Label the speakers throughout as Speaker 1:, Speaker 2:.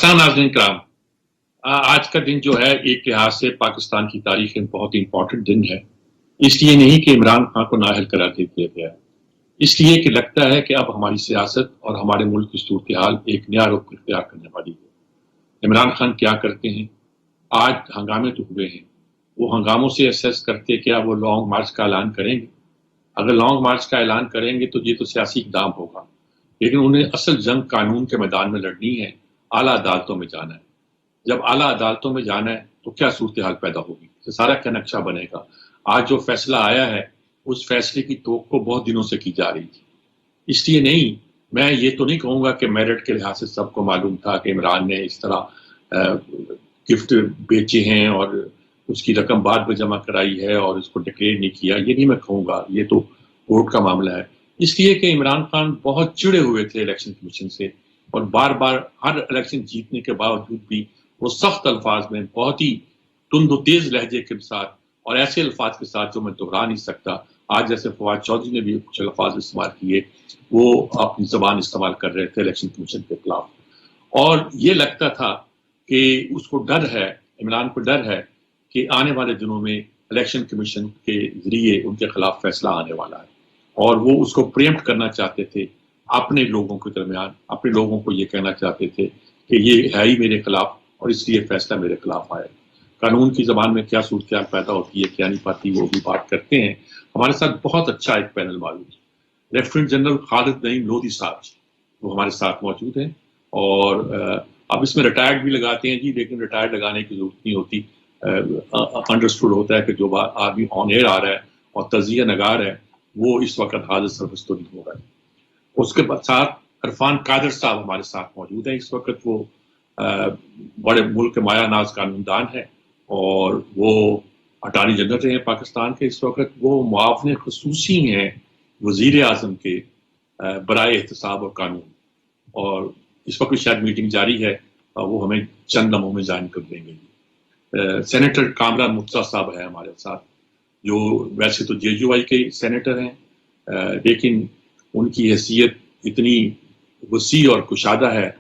Speaker 1: السلام ناظرین کرام، آج کا دن جو ہے ایک لحاظ سے پاکستان کی تاریخ میں بہت ہی امپورٹنٹ دن ہے. اس لیے نہیں کہ عمران خان کو نااہل قرار دے دیا گیا، اس لیے کہ لگتا ہے کہ اب ہماری سیاست اور ہمارے ملک کی صورتحال ایک نیا رخ اختیار کرنے والی ہے. عمران خان کیا کرتے ہیں؟ آج ہنگامے تو ہوئے ہیں، وہ ہنگاموں سے اسیس کرتے کیا وہ لانگ مارچ کا اعلان کریں گے؟ اگر لانگ مارچ کا اعلان کریں گے تو یہ تو سیاسی اقدام ہوگا، لیکن انہیں اصل جنگ قانون کے میدان میں لڑنی ہے، اعلیٰ عدالتوں میں جانا ہے. جب اعلیٰ عدالتوں میں جانا ہے تو کیا صورتحال پیدا ہوگی، سارا کا نقشہ بنے گا. آج جو فیصلہ آیا ہے اس فیصلے کی توقع بہت دنوں سے کی جا رہی تھی. اس لیے نہیں، میں یہ تو نہیں کہوں گا کہ میرٹ کے لحاظ سے سب کو معلوم تھا کہ عمران نے اس طرح گفٹ بیچے ہیں اور اس کی رقم بعد میں جمع کرائی ہے اور اس کو ڈکلیئر نہیں کیا، یہ نہیں میں کہوں گا، یہ تو کورٹ کا معاملہ ہے. اس لیے کہ عمران خان بہت چڑے ہوئے تھے الیکشن کمیشن سے، اور بار بار ہر الیکشن جیتنے کے باوجود بھی وہ سخت الفاظ میں بہت ہی تند و تیز لہجے کے ساتھ اور ایسے الفاظ کے ساتھ جو میں دہرا نہیں سکتا، آج جیسے فواد چودھری نے بھی کچھ الفاظ استعمال کیے، وہ اپنی زبان استعمال کر رہے تھے الیکشن کمیشن کے خلاف. اور یہ لگتا تھا کہ اس کو ڈر ہے، عمران کو ڈر ہے کہ آنے والے دنوں میں الیکشن کمیشن کے ذریعے ان کے خلاف فیصلہ آنے والا ہے، اور وہ اس کو پریمپٹ کرنا چاہتے تھے اپنے لوگوں کے درمیان. اپنے لوگوں کو یہ کہنا چاہتے تھے کہ یہ ہے ہی میرے خلاف اور اس لیے فیصلہ میرے خلاف آئے. قانون کی زبان میں کیا صورتحال پیدا ہوتی ہے کیا نہیں پاتی وہ بھی بات کرتے ہیں. ہمارے ساتھ بہت اچھا ایک پینل موجود ہے، لیفٹیننٹ جنرل خالد نعیم لودھی صاحب، وہ ہمارے ساتھ موجود ہیں. اور اب اس میں ریٹائرڈ بھی لگاتے ہیں جی، لیکن ریٹائرڈ لگانے کی ضرورت نہیں ہوتی. انڈرسٹوڈ ہوتا ہے کہ جو آدمی آن ایئر آ رہا ہے اور تجزیہ نگار ہے وہ اس وقت حاضر سروس تو نہیں ہو رہا ہے. اس کے ساتھ عرفان قادر صاحب ہمارے ساتھ موجود ہیں. اس وقت وہ بڑے ملک کے مایا ناز قانون دان ہے اور وہ اٹارنی جنرل رہے ہیں پاکستان کے. اس وقت وہ معاون خصوصی ہیں وزیر اعظم کے برائے احتساب اور قانون، اور اس وقت شاید میٹنگ جاری ہے، وہ ہمیں چند لمحوں میں جوائن کر دیں گے. سینیٹر کامران مرتضیٰ صاحب ہیں ہمارے ساتھ، جو ویسے تو جے یو آئی کے سینیٹر ہیں، لیکن ان کی حیثیت اتنی وسیع اور کشادہ ہے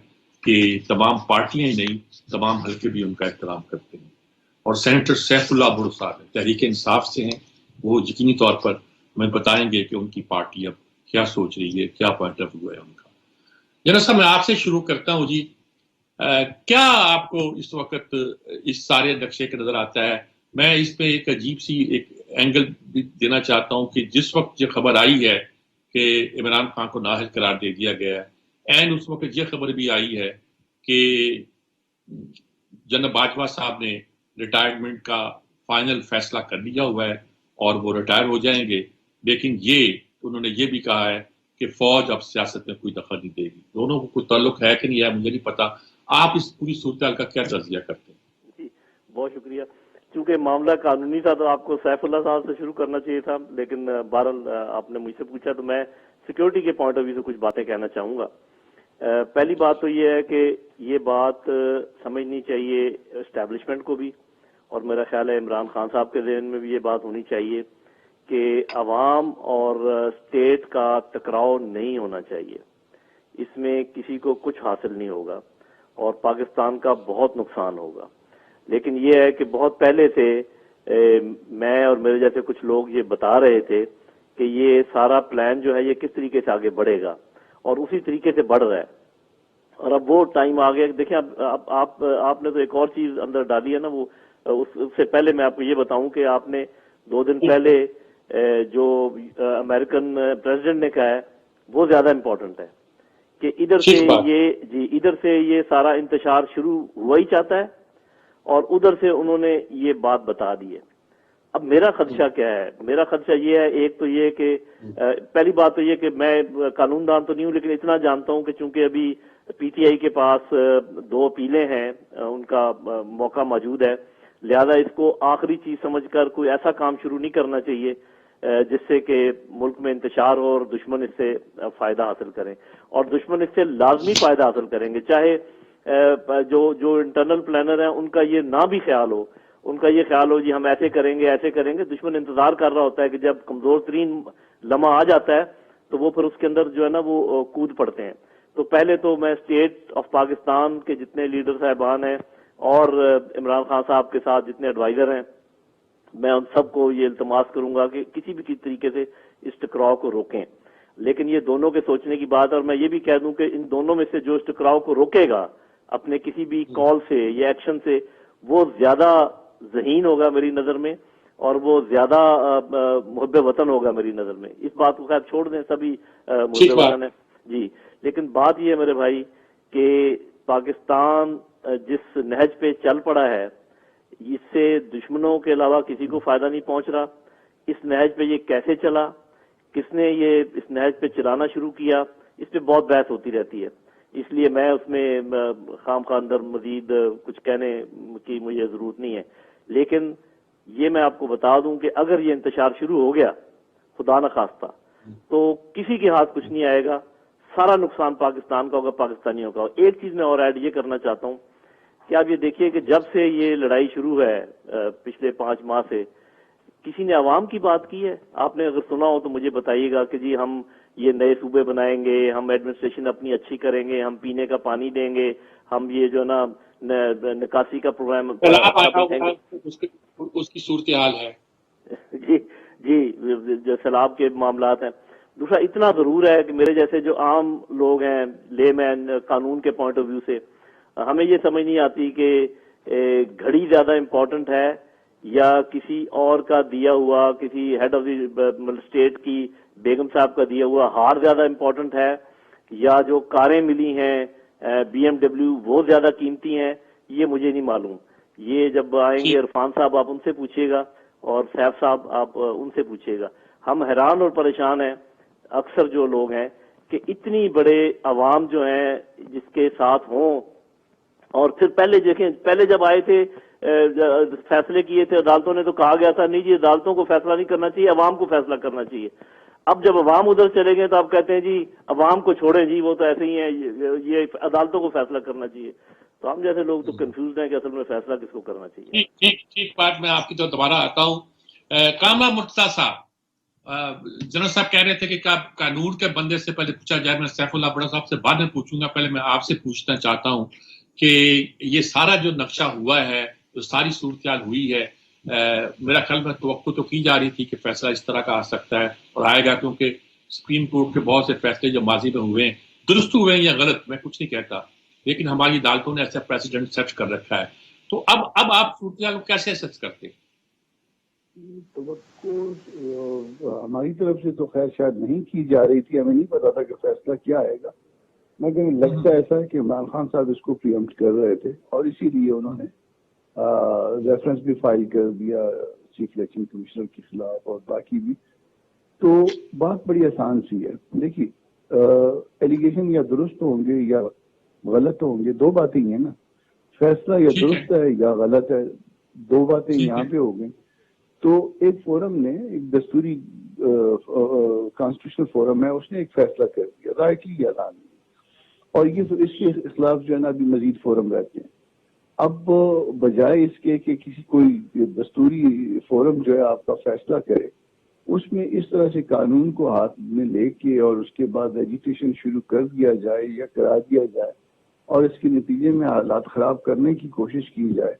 Speaker 1: کہ تمام پارٹیاں ہی نہیں، تمام حلقے بھی ان کا احترام کرتے ہیں. اور سینیٹر سیف اللہ بھٹو صاحب ہیں، تحریک انصاف سے ہیں. وہ یقینی طور پر ہمیں بتائیں گے کہ ان کی پارٹی اب کیا سوچ رہی ہے، کیا پوائنٹ آف ویو ہے ان کا. جناب صاحب، میں آپ سے شروع کرتا ہوں جی. کیا آپ کو اس وقت اس سارے نقشے کا نظر آتا ہے؟ میں اس پہ ایک عجیب سی ایک اینگل بھی دینا چاہتا ہوں کہ جس وقت یہ خبر آئی ہے کہ عمران خان کو نااہل قرار دے دیا گیا ہے، اینڈ اس وقت یہ خبر بھی آئی ہے کہ جناب باجوہ صاحب نے ریٹائرمنٹ کا فائنل فیصلہ کر لیا ہوا ہے اور وہ ریٹائر ہو جائیں گے. لیکن انہوں نے یہ بھی کہا ہے کہ فوج اب سیاست میں کوئی دخل نہیں دے گی. دونوں کو کوئی تعلق ہے کہ نہیں ہے مجھے نہیں پتا. آپ اس پوری صورتحال کا کیا تجزیہ کرتے ہیں؟
Speaker 2: جی بہت شکریہ. چونکہ معاملہ قانونی تھا تو آپ کو سیف اللہ صاحب سے شروع کرنا چاہیے تھا، لیکن بہرحال آپ نے مجھ سے پوچھا تو میں سیکیورٹی کے پوائنٹ آف ویو سے کچھ باتیں کہنا چاہوں گا. پہلی بات تو یہ ہے کہ یہ بات سمجھنی چاہیے اسٹیبلشمنٹ کو بھی، اور میرا خیال ہے عمران خان صاحب کے ذہن میں بھی یہ بات ہونی چاہیے کہ عوام اور اسٹیٹ کا ٹکراؤ نہیں ہونا چاہیے. اس میں کسی کو کچھ حاصل نہیں ہوگا اور پاکستان کا بہت نقصان ہوگا. لیکن یہ ہے کہ بہت پہلے سے میں اور میرے جیسے کچھ لوگ یہ بتا رہے تھے کہ یہ سارا پلان جو ہے یہ کس طریقے سے آگے بڑھے گا، اور اسی طریقے سے بڑھ رہا ہے. اور اب وہ ٹائم آ گیا. دیکھیں اب آپ نے تو ایک اور چیز اندر ڈالی ہے نا، وہ اس سے پہلے میں آپ کو یہ بتاؤں کہ آپ نے 2 دن پہلے جو امریکن پریزیڈنٹ نے کہا ہے وہ زیادہ امپورٹنٹ ہے کہ ادھر سے یہ سارا انتشار شروع ہوا ہی چاہتا ہے اور ادھر سے انہوں نے یہ بات بتا دی ہے. اب میرا خدشہ کیا ہے؟ میرا خدشہ یہ ہے، ایک تو یہ کہ پہلی بات تو یہ کہ میں قانون دان تو نہیں ہوں، لیکن اتنا جانتا ہوں کہ چونکہ ابھی پی ٹی آئی کے پاس 2 اپیلیں ہیں، ان کا موقع موجود ہے، لہذا اس کو آخری چیز سمجھ کر کوئی ایسا کام شروع نہیں کرنا چاہیے جس سے کہ ملک میں انتشار ہو اور دشمن اس سے فائدہ حاصل کریں. اور دشمن اس سے لازمی فائدہ حاصل کریں گے، چاہے جو انٹرنل پلانر ہیں ان کا یہ نہ بھی خیال ہو، ان کا یہ خیال ہو جی ہم ایسے کریں گے. دشمن انتظار کر رہا ہوتا ہے کہ جب کمزور ترین لمحہ آ جاتا ہے تو وہ پھر اس کے اندر جو ہے نا وہ کود پڑتے ہیں. تو پہلے تو میں اسٹیٹ آف پاکستان کے جتنے لیڈر صاحبان ہیں اور عمران خان صاحب کے ساتھ جتنے ایڈوائزر ہیں، میں ان سب کو یہ التماس کروں گا کہ کسی بھی طریقے سے اس ٹکراؤ کو روکیں. لیکن یہ دونوں کے سوچنے کی بات ہے، اور میں یہ بھی کہہ دوں کہ ان دونوں میں سے جو اس ٹکراؤ کو روکے گا اپنے کسی بھی کال سے یا ایکشن سے، وہ زیادہ ذہین ہوگا میری نظر میں، اور وہ زیادہ محب وطن ہوگا میری نظر میں. اس بات کو خیر چھوڑ دیں، سبھی محب وطن ہیں جی. لیکن بات یہ ہے میرے بھائی کہ پاکستان جس نہج پہ چل پڑا ہے، اس سے دشمنوں کے علاوہ کسی کو فائدہ نہیں پہنچ رہا. اس نہج پہ یہ کیسے چلا، کس نے یہ اس نہج پہ چلانا شروع کیا، اس پہ بہت بحث ہوتی رہتی ہے. اس لیے میں اس میں خام خواہ اندر مزید کچھ کہنے کی مجھے ضرورت نہیں ہے. لیکن یہ میں آپ کو بتا دوں کہ اگر یہ انتشار شروع ہو گیا خدا نہ خواستہ، تو کسی کے ہاتھ کچھ نہیں آئے گا، سارا نقصان پاکستان کا ہوگا، پاکستانیوں کا. ایک چیز میں اور ایڈ یہ کرنا چاہتا ہوں کہ آپ یہ دیکھیے کہ جب سے یہ لڑائی شروع ہے پچھلے 5 ماہ سے، کسی نے عوام کی بات کی ہے؟ آپ نے اگر سنا ہو تو مجھے بتائیے گا کہ جی ہم یہ نئے صوبے بنائیں گے، ہم ایڈمنسٹریشن اپنی اچھی کریں گے، ہم پینے کا پانی دیں گے، ہم یہ جو نا نکاسی کا پروگرام
Speaker 1: اس کی صورتحال ہے.
Speaker 2: جی جی، جو سیلاب کے معاملات ہیں. دوسرا اتنا ضرور ہے کہ میرے جیسے جو عام لوگ ہیں، لے مین، قانون کے پوائنٹ آف ویو سے ہمیں یہ سمجھ نہیں آتی کہ گھڑی زیادہ امپورٹنٹ ہے یا کسی اور کا دیا ہوا، کسی ہیڈ آف دی اسٹیٹ کی بیگم صاحب کا دیا ہوا ہار زیادہ امپورٹنٹ ہے، یا جو کاریں ملی ہیں BMW وہ زیادہ قیمتی ہیں. یہ مجھے نہیں معلوم. یہ جب آئیں گے عرفان صاحب آپ ان سے پوچھیے گا، اور سیف صاحب آپ ان سے پوچھیے گا. ہم حیران اور پریشان ہیں اکثر جو لوگ ہیں کہ اتنی بڑے عوام جو ہیں جس کے ساتھ ہوں، اور پھر پہلے دیکھیں، پہلے جب آئے تھے فیصلے کیے تھے عدالتوں نے، تو کہا گیا تھا نہیں جی عدالتوں کو فیصلہ نہیں کرنا چاہیے، عوام کو فیصلہ کرنا چاہیے. اب جب عوام ادھر چلے گئے تو آپ کہتے ہیں جی عوام کو چھوڑیں، جی وہ تو ایسے ہی ہیں، یہ عدالتوں کو فیصلہ کرنا چاہیے. تو ہم جیسے لوگ تو کنفیوزڈ ہیں کہ اصل میں فیصلہ کس کو کرنا چاہیے.
Speaker 1: ٹھیک بات، میں آپ کی طرف دوبارہ آتا ہوں. کامرا مرتضیٰ صاحب، جنرل صاحب کہہ رہے تھے کہ قانون کے بندے سے پہلے پوچھا جائے. میں سیف اللہ بڑا صاحب سے بعد میں پوچھوں گا، پہلے میں آپ سے پوچھنا چاہتا ہوں کہ یہ سارا جو نقشہ ہوا ہے، جو ساری صورتحال ہوئی ہے، میرا خیال میں توقع تو کی جا رہی تھی کہ فیصلہ اس طرح کا آ سکتا ہے اور آئے گا، کیونکہ سپریم کورٹ کے بہت سے فیصلے جو ماضی میں ہوئے ہیں، درست ہوئے ہیں یا غلط میں کچھ نہیں کہتا، لیکن ہماری عدالتوں نے ایسا پریسیڈنٹ سیٹ کر رکھا ہے. تو اب آپ صورتحال کو کیسے سچ کرتے؟
Speaker 3: توقع ہماری طرف سے تو خیر شاید نہیں کی جا رہی تھی، ہمیں نہیں پتا تھا کہ فیصلہ کیا آئے گا، مگر لگتا ایسا ہے کہ عمران خان صاحب اس کو پریمپٹ کر رہے تھے، اور اسی لیے انہوں نے ریفرنس بھی فائل کر دیا چیف الیکشن کمشنر کے خلاف اور باقی بھی. تو بات بڑی آسان سی ہے. دیکھیے ایلیگیشن یا درست ہوں گے یا غلط ہوں گے، دو باتیں ہیں نا، فیصلہ یا درست ہے یا غلط ہے، دو باتیں یہاں پہ ہو گئی. تو ایک فورم نے، ایک دستوری کانسٹیٹیوشنل فورم ہے، اس نے ایک فیصلہ کر دیا رائٹلی یا رانگلی، اور یہ اس کے خلاف جو ہے نا ابھی مزید فورم رہتے ہیں. اب بجائے اس کے کہ کسی کوئی دستوری فورم جو ہے آپ کا فیصلہ کرے، اس میں اس طرح سے قانون کو ہاتھ میں لے کے اور اس کے بعد ایجیٹیشن شروع کر دیا جائے یا کرا دیا جائے اور اس کے نتیجے میں حالات خراب کرنے کی کوشش کی جائے،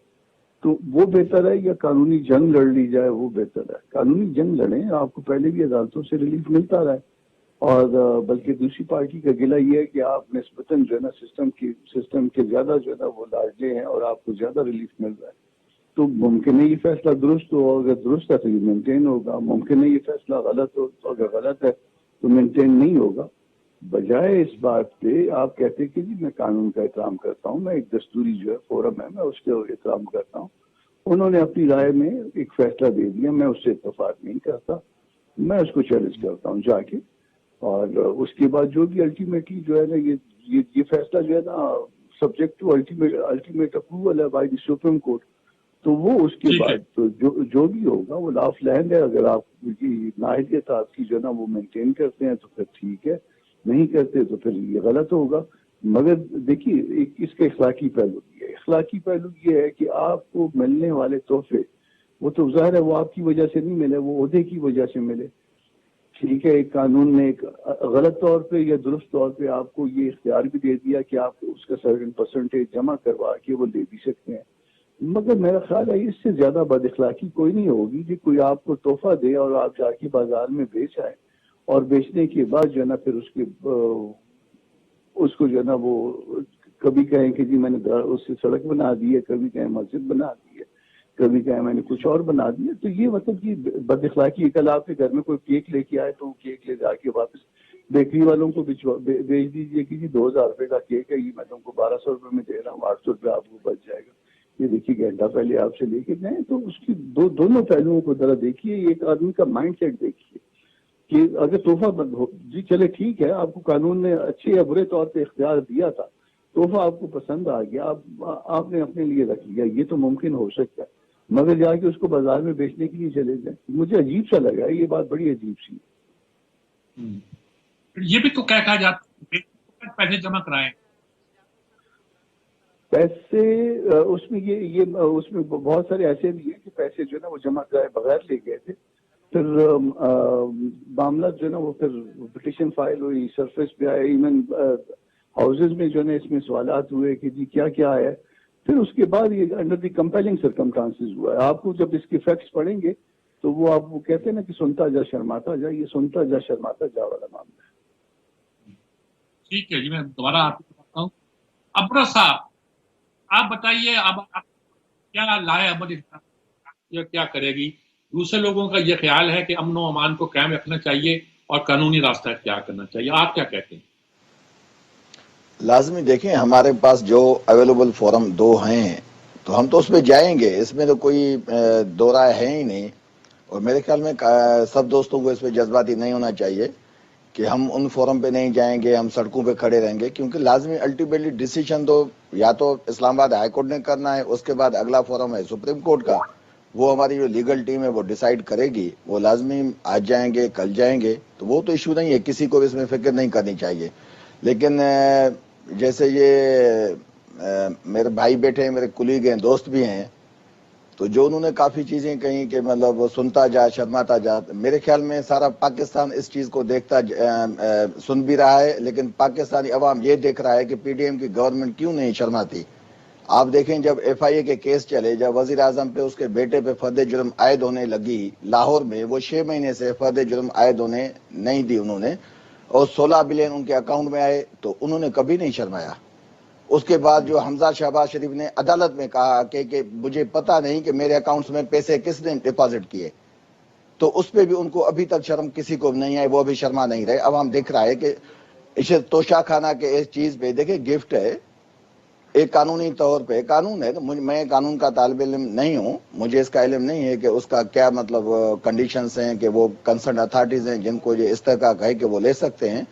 Speaker 3: تو وہ بہتر ہے یا قانونی جنگ لڑ لی جائے وہ بہتر ہے؟ قانونی جنگ لڑیں، آپ کو پہلے بھی عدالتوں سے ریلیف ملتا رہا ہے، اور بلکہ دوسری پارٹی کا گلہ یہ ہے کہ آپ نسبتاً جو ہے نا سسٹم کے زیادہ جو ہے نا وہ لاڈلے ہیں اور آپ کو زیادہ ریلیف مل رہا ہے. تو ممکن ہے یہ فیصلہ درست ہو، اگر درست ہے تو یہ مینٹین ہوگا، ممکن ہے یہ فیصلہ غلط ہو، تو اگر غلط ہے تو مینٹین نہیں ہوگا. بجائے اس بات پہ آپ کہتے ہیں کہ جی میں قانون کا احترام کرتا ہوں، میں ایک دستوری جو ہے فورم ہے میں اس کے احترام کرتا ہوں، انہوں نے اپنی رائے میں ایک فیصلہ دے دیا، میں اس سے اتفاق نہیں کرتا، میں اس کو چیلنج کرتا ہوں جا کے، اور اس کے بعد جو بھی الٹیمیٹلی جو ہے نا یہ فیصلہ جو ہے نا سبجیکٹ ٹو الٹیمیٹ اپروول ہے بائی دی سپریم کورٹ، تو وہ اس کے بعد تو جو بھی ہوگا وہ لاف لینڈ ہے. اگر آپ کی نااہلیت آپ کی جو ہے نا وہ مینٹین کرتے ہیں تو پھر ٹھیک ہے، نہیں کرتے تو پھر یہ غلط ہوگا. مگر دیکھیے اس کے اخلاقی پہلو بھی ہے. اخلاقی پہلو یہ ہے کہ آپ کو ملنے والے تحفے وہ تو ظاہر ہے وہ آپ کی وجہ سے نہیں ملے، وہ عہدے کی وجہ سے ملے. ٹھیک ہے، ایک قانون نے ایک غلط طور پہ یا درست طور پہ آپ کو یہ اختیار بھی دے دیا کہ آپ اس کا سرٹن پرسنٹیج جمع کروا کے وہ لے بھی سکتے ہیں، مگر میرا خیال ہے اس سے زیادہ بد اخلاقی کوئی نہیں ہوگی کہ کوئی آپ کو تحفہ دے اور آپ جا کے بازار میں بیچ آئے اور بیچنے کے بعد جو ہے نا پھر اس کو جو ہے نا وہ کبھی کہیں کہ جی میں نے اس سے سڑک بنا دی ہے، کبھی کہیں مسجد بنا دی ہے، کبھی کہیں میں نے کچھ اور بنا دیا، تو یہ مطلب کہ بد اخلاقی. کل آپ کے گھر میں کوئی کیک لے کے آئے تو وہ کیک لے جا کے واپس بیکری والوں کو بیچ دیجیے کہ جی 2000 روپے کا کیک ہے، یہ میں تم کو 1200 روپے میں دے رہا ہوں، 800 روپے آپ کو بچ جائے گا، یہ دیکھیے گھنٹہ پہلے آپ سے لے کے گئے. تو اس کی دونوں پہلوؤں کو ذرا دیکھیے، ایک آدمی کا مائنڈ سیٹ دیکھیے کہ اگر تحفہ بند ہو جی چلے ٹھیک ہے، آپ کو قانون نے اچھے یا برے طور پہ اختیار دیا تھا، تحفہ آپ کو پسند آ گیا، آپ نے اپنے لیے رکھ لیا، یہ تو ممکن ہو سکتا ہے، مگر جا کے اس کو بازار میں بیچنے کے لیے چلے جائیں، مجھے عجیب سا لگا، یہ بات بڑی عجیب سی.
Speaker 1: یہ بھی تو کہا جاتا ہے پیسے جمع کرائیں.
Speaker 3: پیسے اس میں یہ اس میں بہت سارے ایسے بھی ہیں کہ پیسے جو ہے نا وہ جمع کرائے بغیر لے گئے تھے، پھر معاملہ جو ہے نا وہ پھر پٹیشن فائل ہوئی، سرفیس پہ آئے، ایون ہاؤسز میں جو ہے نا اس میں سوالات ہوئے کہ جی کیا کیا ہے، پھر اس کے بعد یہ انڈر دی کمپیلنگ سرکمسٹانسز ہوا ہے. آپ کو جب اس کے فیکٹس پڑھیں گے تو وہ آپ کو کہتے ہیں نا کہ سنتا جا شرماتا جا، یہ سنتا جا شرماتا جا والا معاملہ ہے.
Speaker 1: ٹھیک ہے جی، میں دوبارہ آپ کو بتاتا ہوں. ابرا صاحب آپ بتائیے، اب آپ کیا لائے عمل یہ کیا کرے گی؟ دوسرے لوگوں کا یہ خیال ہے کہ امن و امان کو قائم رکھنا چاہیے اور قانونی راستہ اختیار کرنا چاہیے، آپ کیا کہتے ہیں؟
Speaker 4: لازمی دیکھیں، ہمارے پاس جو اویلیبل فورم 2 ہیں تو ہم تو اس پہ جائیں گے، اس میں تو کوئی دو رائے ہے ہی نہیں. اور میرے خیال میں سب دوستوں کو اس پہ جذباتی نہیں ہونا چاہیے کہ ہم ان فورم پہ نہیں جائیں گے، ہم سڑکوں پہ کھڑے رہیں گے، کیونکہ لازمی الٹیمیٹلی ڈیسیشن تو یا تو اسلام آباد ہائی کورٹ نے کرنا ہے، اس کے بعد اگلا فورم ہے سپریم کورٹ کا، وہ ہماری جو لیگل ٹیم ہے وہ ڈیسائیڈ کرے گی. وہ لازمی آج جائیں گے، کل جائیں گے، تو وہ تو ایشو نہیں ہے، کسی کو اس میں فکر نہیں کرنی چاہیے. لیکن جیسے یہ میرے بھائی بیٹھے ہیں، میرے کولیگ ہیں، دوست بھی ہیں، تو جو انہوں نے کافی چیزیں کہیں کہ مطلب سنتا جا شرماتا جا، میرے خیال میں سارا پاکستان اس چیز کو دیکھتا سن بھی رہا ہے، لیکن پاکستانی عوام یہ دیکھ رہا ہے کہ پی ڈی ایم کی گورنمنٹ کیوں نہیں شرماتی. آپ دیکھیں جب ایف آئی اے کے کیس چلے، جب وزیر اعظم پہ اس کے بیٹے پہ فرد جرم عائد ہونے لگی لاہور میں، وہ 6 مہینے سے فرد جرم عائد ہونے نہیں دی انہوں نے، اور 16 بلین ان کے اکاؤنٹ میں آئے، تو انہوں نے کبھی نہیں شرمایا. اس کے بعد جو حمزہ شہباز شریف نے عدالت میں کہا کہ مجھے پتا نہیں کہ میرے اکاؤنٹس میں پیسے کس نے ڈپازٹ کیے، تو اس پہ بھی ان کو ابھی تک شرم کسی کو نہیں آئی، وہ ابھی شرما نہیں رہے. اب ہم دیکھ رہا ہے کہ اسے توشہ خانہ کے اس چیز پہ دیکھیں گفٹ ہے، ایک قانونی طور پہ قانون ہے، میں قانون کا طالب علم نہیں ہوں، مجھے اس کا علم نہیں ہے کہ اس کا کیا مطلب کنڈیشنز ہیں کہ وہ کنسرن اتھارٹیز ہیں جن کو یہ استحقاق ہے کہ وہ لے سکتے ہیں.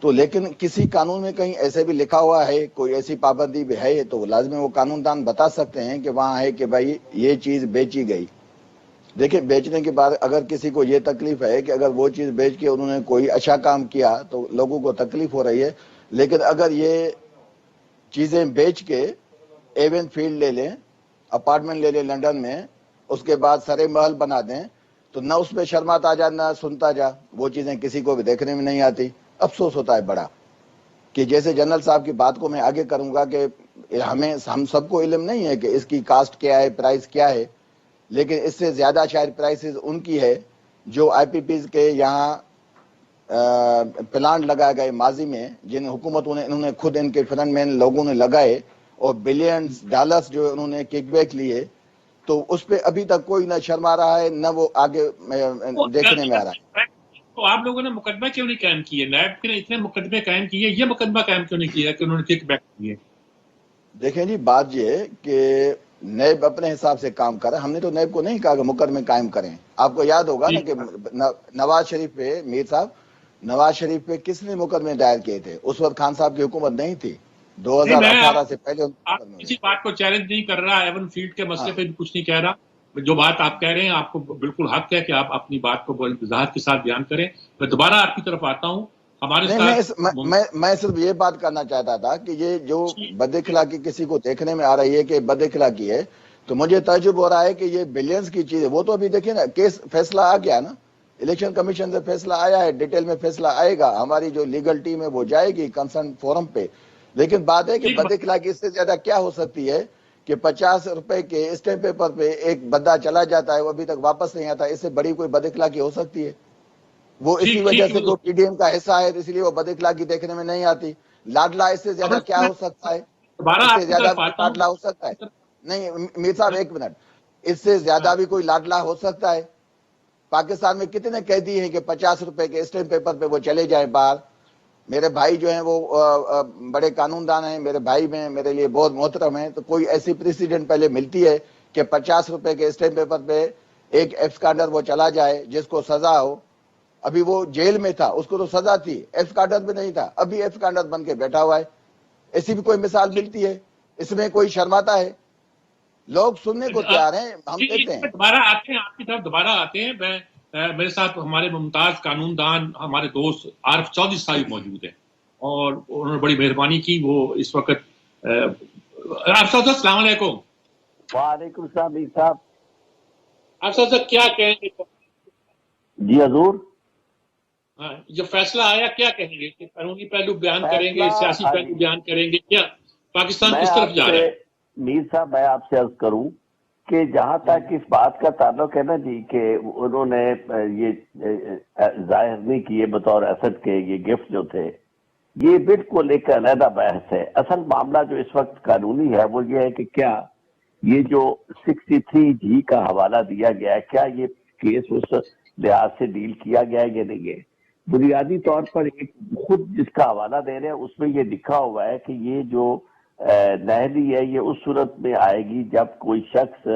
Speaker 4: تو لیکن کسی قانون میں کہیں ایسے بھی لکھا ہوا ہے، کوئی ایسی پابندی بھی ہے، تو لازمی وہ قانون دان بتا سکتے ہیں کہ وہاں ہے کہ بھائی یہ چیز بیچی گئی. دیکھیں بیچنے کے بعد اگر کسی کو یہ تکلیف ہے کہ اگر وہ چیز بیچ کے انہوں نے کوئی اچھا کام کیا تو لوگوں کو تکلیف ہو رہی ہے، لیکن اگر یہ چیزیں بیچ کے ایون فیلڈ لے لیں، اپارٹمنٹ لے لیں لنڈن میں، اس کے بعد سرے محل بنا دیں، تو نہ اس پہ شرماتا جا نہ سنتا جا، وہ چیزیں کسی کو بھی دیکھنے میں نہیں آتی. افسوس ہوتا ہے بڑا کہ جیسے جنرل صاحب کی بات کو میں آگے کروں گا کہ ہم سب کو علم نہیں ہے کہ اس کی کاسٹ کیا ہے، پرائس کیا ہے، لیکن اس سے زیادہ شاید پرائسز ان کی ہے جو آئی پی پیز کے یہاں پلانٹ لگائے گئے ماضی میں، جن حکومتوں نے انہوں نے خود ان کے فرنٹ مین لوگوں نے لگائے، اور بلینز ڈالرز جو انہوں نے کک بیک لیے، تو اس پہ ابھی تک کوئی نہ شرما رہا ہے نہ وہ آگے دیکھنے میں آ رہا ہے.
Speaker 1: تو آپ لوگوں نے مقدمہ کیوں نہیں قائم کیے؟ نیب نے اتنے مقدمے قائم کیے، یہ مقدمہ قائم کیوں نہیں کیا کہ انہوں نے کک بیک کیے؟
Speaker 4: دیکھیں جی بات یہ ہے کہ نیب اپنے حساب سے کام کرے، ہم نے تو نیب کو نہیں کہا کہ مقدمے قائم کریں. آپ کو یاد ہوگا نا کہ نواز شریف پہ، میر صاحب نواز شریف پہ کس نے مقدمے دائر کیے تھے؟ اس وقت خان صاحب کی حکومت نہیں تھی،
Speaker 1: نہیں، میں
Speaker 4: 2018 سے پہلے
Speaker 1: آپ کسی بات کو چیلنج نہیں کر رہا، ایون فیلڈ کے مسئلے پہ بھی کچھ نہیں کہہ رہا. جو بات آپ کہہ رہے ہیں آپ کو بالکل حق ہے کہ آپ اپنی بات کو وضاحت کے ساتھ بیان کریں. میں دوبارہ آپ کی طرف آتا ہوں. ہمارے ساتھ
Speaker 4: میں صرف یہ بات کرنا چاہتا تھا کہ یہ جو بد اخلاقی کسی کو دیکھنے میں آ رہی ہے کہ بد اخلاقی ہے، تو مجھے تعجب ہو رہا ہے کہ یہ بلینز کی چیز ہے. وہ تو ابھی دیکھیں نا، کیس فیصلہ آ گیا نا، الیکشن کمیشن سے فیصلہ آیا ہے، ڈیٹیل میں فیصلہ آئے گا، ہماری جو لیگل ٹیم ہے وہ جائے گی کنسرن فورم پہ. لیکن بات ہے کہ بد اخلاقی اس سے زیادہ کیا ہو سکتی ہے کہ 50 روپے کے اسٹیمپ پیپر پہ ایک بندہ چلا جاتا ہے، وہ ابھی تک واپس نہیں آتا. اس سے بڑی کوئی بد اخلاقی ہو سکتی ہے؟ وہ اسی وجہ سے کہ پی ڈی ایم کا حصہ ہے، اس لیے وہ بد اخلاقی دیکھنے میں نہیں آتی. لاڈلا اس سے زیادہ کیا ہو سکتا ہے؟
Speaker 1: دوبارہ
Speaker 4: اس سے
Speaker 1: آپ کی
Speaker 4: زیادہ
Speaker 1: طرف
Speaker 4: کوئی
Speaker 1: آتا ہوں.
Speaker 4: لاڈلا ہو سکتا ہے؟ نہیں میر صاحب ایک منٹ، اس سے زیادہ بھی کوئی لاڈلا ہو سکتا ہے؟ پاکستان میں کتنے قیدی ہیں کہ 50 روپے کے اسٹیمپ پیپر پہ وہ چلے جائیں باہر؟ میرے بھائی جو ہیں وہ بڑے قانون دان ہیں، میرے بھائی میں میرے لیے بہت محترم ہیں. تو کوئی ایسی پریسیڈنٹ پہلے ملتی ہے کہ 50 روپے کے اسٹیمپ پیپر پہ ایک ایکس-کاڈر وہ چلا جائے جس کو سزا ہو؟ ابھی وہ جیل میں تھا، اس کو تو سزا تھی، ایکس-کاڈر بھی نہیں تھا، ابھی ایکس-کاڈر بن کے بیٹھا ہوا ہے. ایسی بھی کوئی مثال ملتی ہے؟ اس میں کوئی شرماتا ہے؟ لوگ سننے کو تیار ہیں، ہم دیکھتے ہیں.
Speaker 1: دوبارہ آتے ہیں آپ کی طرف، دوبارہ آتے ہیں. میرے ساتھ ہمارے ممتاز قانون دان ہمارے دوست عارف چودھری صاحب موجود ہیں، اور انہوں نے بڑی مہربانی کی. وہ اس وقت عارف صاحب السلام علیکم.
Speaker 5: وعلیکم السلام میر صاحب.
Speaker 1: عارف صاحب کیا کہیں گے؟
Speaker 5: جی حضور.
Speaker 1: جو فیصلہ آیا کیا کہیں گے؟ کہ قانونی پہلو بیان کریں گے،
Speaker 5: فیصلہ
Speaker 1: سیاسی پہلو بیان کریں گے، کیا پاکستان
Speaker 5: میں
Speaker 1: کس طرف
Speaker 5: آپ
Speaker 1: جا رہا
Speaker 5: سے
Speaker 1: ہے؟
Speaker 5: میر صاحب میں آپ سے عرض کروں کہ جہاں تک اس بات کا تعلق ہے نا جی کہ انہوں نے یہ ظاہر نہیں کیے بطور اسد کے یہ گفٹ جو تھے، یہ بالکل ایک علیحدہ بحث ہے. اصل معاملہ جو اس وقت قانونی ہے وہ یہ ہے کہ کیا یہ جو 63G کا حوالہ دیا گیا ہے، کیا یہ کیس اس لحاظ سے ڈیل کیا گیا ہے یا نہیں ہے؟ بنیادی طور پر ایک خود جس کا حوالہ دے رہے ہیں اس میں یہ لکھا ہوا ہے کہ یہ جو نہلی ہے یہ اس صورت میں آئے گی جب کوئی شخص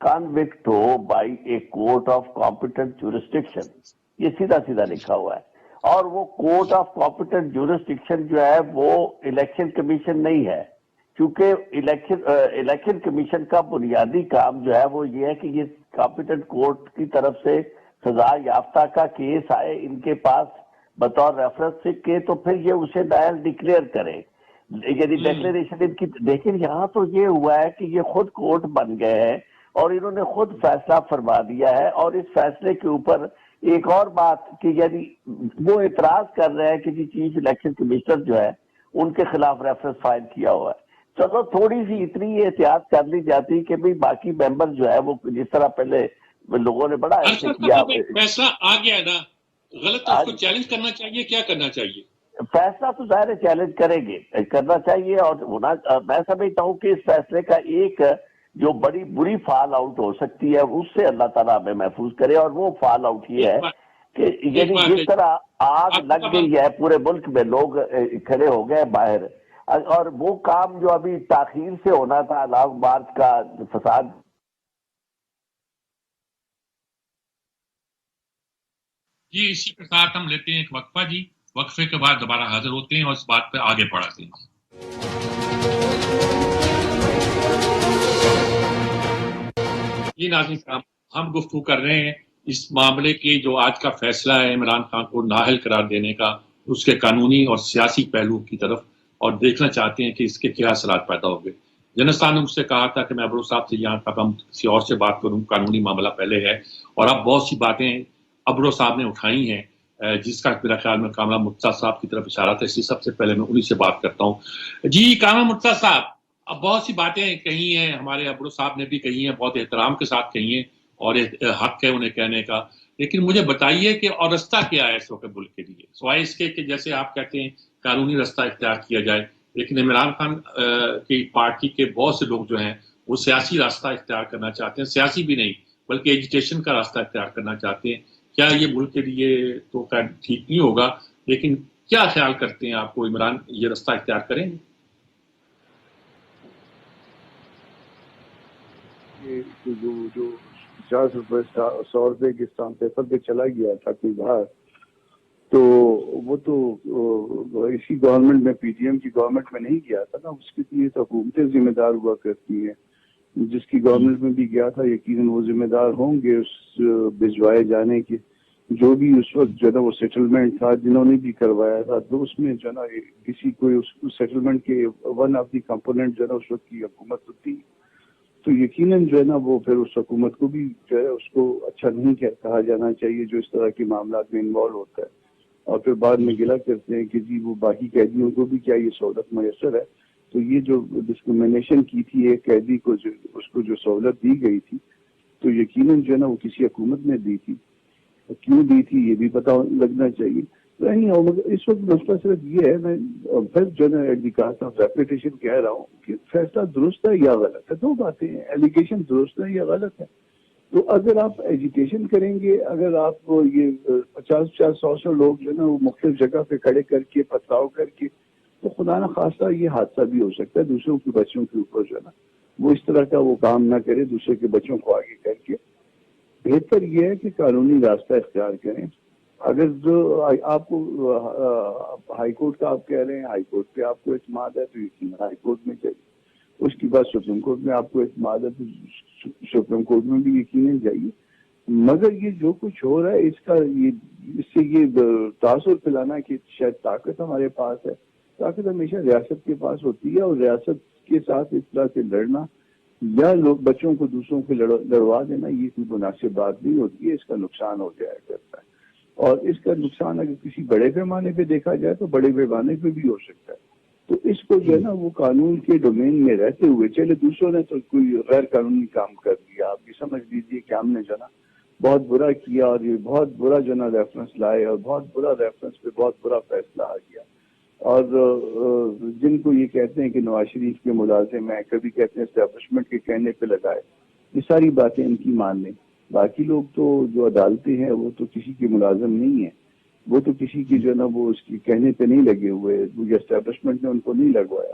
Speaker 5: convict who by a court of competent jurisdiction. یہ سیدھا سیدھا لکھا ہوا ہے. اور وہ کورٹ آف کمپیٹنٹ جورسڈکشن جو ہے وہ الیکشن کمیشن نہیں ہے، کیونکہ الیکشن کمیشن کا بنیادی کام جو ہے وہ یہ ہے کہ یہ کمپیٹنٹ کورٹ کی طرف سے سزا یافتہ کا کیس آئے ان کے پاس بطور ریفرنس سے کہ تو پھر یہ اسے نائل ڈکلیئر کریں، یعنی ڈیکلیریشن ان کی. لیکن یہاں تو یہ ہوا ہے کہ یہ خود کورٹ بن گئے ہیں اور انہوں نے خود فیصلہ فرما دیا ہے. اور اس فیصلے کے اوپر ایک اور بات کہ یعنی وہ اعتراض کر رہے ہیں کہ جی چیف الیکشن کمشنر جو ہے ان کے خلاف ریفرنس فائل کیا ہوا ہے. چلو تھوڑی سی اتنی احتیاط کر لی جاتی کہ بھئی باقی ممبر جو ہے وہ جس طرح پہلے لوگوں نے بڑا ایسے کیا.
Speaker 1: فیصلہ آ گیا نا، غلط ہے، اس کو چیلنج کرنا چاہیے، کیا کرنا چاہیے؟
Speaker 5: فیصلہ تو ظاہر چیلنج کریں گے، کرنا چاہیے. اور میں سمجھتا ہوں کہ اس فیصلے کا ایک جو بڑی بری فال آؤٹ ہو سکتی ہے اس سے اللہ تعالیٰ ہمیں محفوظ کرے. اور وہ فال آؤٹ یہ ہے کہ یعنی جس طرح آگ لگ گئی ہے پورے ملک میں، لوگ کھڑے ہو گئے باہر، اور وہ کام جو ابھی تاخیر سے ہونا تھا لانگ مارچ کا فساد.
Speaker 1: جی اسی کے ساتھ ہم لیتے ہیں ایک وقفہ جی، وقفے کے بعد دوبارہ حاضر ہوتے ہیں اور اس بات پہ آگے بڑھاتے ہیں. جی ناظرین صاحب، ہم گفتگو کر رہے ہیں اس معاملے کے جو آج کا فیصلہ ہے عمران خان کو نااہل قرار دینے کا، اس کے قانونی اور سیاسی پہلو کی طرف، اور دیکھنا چاہتے ہیں کہ اس کے کیا اثرات پیدا ہو گئے. جنرل صاحب نے مجھ سے کہا تھا کہ میں ابرو صاحب سے یہاں تک ہم کسی اور سے بات کروں، قانونی معاملہ پہلے ہے. اور اب بہت سی باتیں ابرو صاحب نے اٹھائی ہیں جس کا میرا خیال میں کامران مرتضیٰ صاحب کی طرف اشارہ تھا، اس لیے سب سے پہلے میں انہی سے بات کرتا ہوں. جی کامران مرتضیٰ صاحب، اب بہت سی باتیں کہی ہیں، ہمارے ابرو صاحب نے بھی کہی ہیں، بہت احترام کے ساتھ کہی ہیں اور حق ہے انہیں کہنے کا. لیکن مجھے بتائیے کہ اور رستہ کیا ہے اس وقت ملک کے لیے، سوائے اس کے کہ جیسے آپ کہتے ہیں قانونی رستہ اختیار کیا جائے. لیکن عمران خان کی پارٹی کے بہت سے لوگ جو ہیں وہ سیاسی راستہ اختیار کرنا چاہتے ہیں، سیاسی بھی نہیں بلکہ ایجوٹیشن کا راستہ اختیار کرنا چاہتے ہیں. کیا یہ ملک کے لیے تو ٹھیک نہیں ہوگا، لیکن کیا خیال کرتے ہیں آپ کو عمران یہ رستہ اختیار کریں گے؟
Speaker 3: جو 50 روپے 100 روپے کے اسٹامپ پیپر پہ چلا گیا تھا کوئی باہر، تو وہ تو اسی گورنمنٹ میں پی ڈی ایم کی گورنمنٹ میں نہیں گیا تھا نا، اس کے لیے تو حکومتیں ذمہ دار ہوا کرتی ہیں. جس کی گورنمنٹ میں بھی گیا تھا یقیناً وہ ذمہ دار ہوں گے اس بھجوائے جانے کے. جو بھی اس وقت جو ہے نا وہ سیٹلمنٹ تھا جنہوں نے بھی کروایا تھا، تو اس میں جو ہے نا کسی کوئی اس سیٹلمنٹ کے ون آف دی کمپوننٹ جو ہے نا اس وقت کی حکومت تو تھی. تو یقیناً جو ہے نا وہ پھر اس حکومت کو بھی جو ہے اس کو اچھا نہیں کہا جانا چاہیے جو اس طرح کے معاملات میں انوالو ہوتا ہے، اور پھر بعد میں گلا کرتے ہیں کہ جی وہ باقی قیدیوں کو بھی کیا یہ سہولت میسر ہے. تو یہ جو ڈسکریمنیشن کی تھی ایک قیدی کو اس کو جو سہولت دی گئی تھی تو یقیناً جو ہے نا وہ کسی حکومت نے دی تھی، کیوں دی تھی یہ بھی پتہ لگنا چاہیے. مگر اس وقت مسئلہ صرف یہ ہے، میں پھر جو ہے نا ریپیٹیشن کہہ رہا ہوں کہ فیصلہ درست ہے یا غلط ہے. دو باتیں ہیں، ایلیگیشن درست ہے یا غلط ہے. تو اگر آپ ایجیٹیشن کریں گے، اگر آپ یہ 50-100 لوگ جو ہے نا وہ مختلف جگہ پہ کھڑے کر کے پتھراؤ کر کے، تو خدا نہ خواستہ یہ حادثہ بھی ہو سکتا ہے دوسروں کے بچوں کے اوپر جو ہے نا وہ اس طرح کا وہ کام نہ کرے دوسرے کے بچوں کو آگے کر کے. بہتر یہ ہے کہ قانونی راستہ اختیار کریں. اگر جو آپ کو ہائی کورٹ کا آپ کہہ رہے ہیں، ہائی کورٹ پہ آپ کو اعتماد ہے تو یقیناً ہائی کورٹ میں جائیے. اس کے بعد سپریم کورٹ میں آپ کو اعتماد ہے تو سپریم کورٹ میں بھی یقیناً جائیے. مگر یہ جو کچھ ہو رہا ہے اس سے یہ تاثر پھیلانا کہ شاید طاقت ہمارے پاس ہے. طاقت ہمیشہ ریاست کے پاس ہوتی ہے، اور ریاست کے ساتھ اس طرح سے لڑنا یا لوگ بچوں کو دوسروں کو لڑوا دینا یہ کوئی مناسب بات نہیں ہوتی ہے. اس کا نقصان ہو جایا کرتا ہے، اور اس کا نقصان اگر کسی بڑے پیمانے پہ دیکھا جائے تو بڑے پیمانے پہ بھی ہو سکتا ہے. تو اس کو جو ہے نا وہ قانون کے ڈومین میں رہتے ہوئے، چلے دوسروں نے تو کوئی غیر قانونی کام کر دیا، آپ یہ سمجھ لیجیے کہ ہم نے جو نا بہت برا کیا اور یہ بہت برا جو نا ریفرنس لائے اور بہت برا ریفرنس پہ بہت برا فیصلہ آ گیا. اور جن کو یہ کہتے ہیں کہ نواز شریف کے ملازم ہیں، کبھی کہتے ہیں اسٹیبلشمنٹ کے کہنے پہ لگائے، یہ ساری باتیں ان کی مان لیں. باقی لوگ تو جو عدالتیں ہیں وہ تو کسی کے ملازم نہیں ہیں، وہ تو کسی کی جو ہے نا وہ اس کی کہنے پہ نہیں لگے ہوئے، جو اسٹیبلشمنٹ نے ان کو نہیں لگوایا.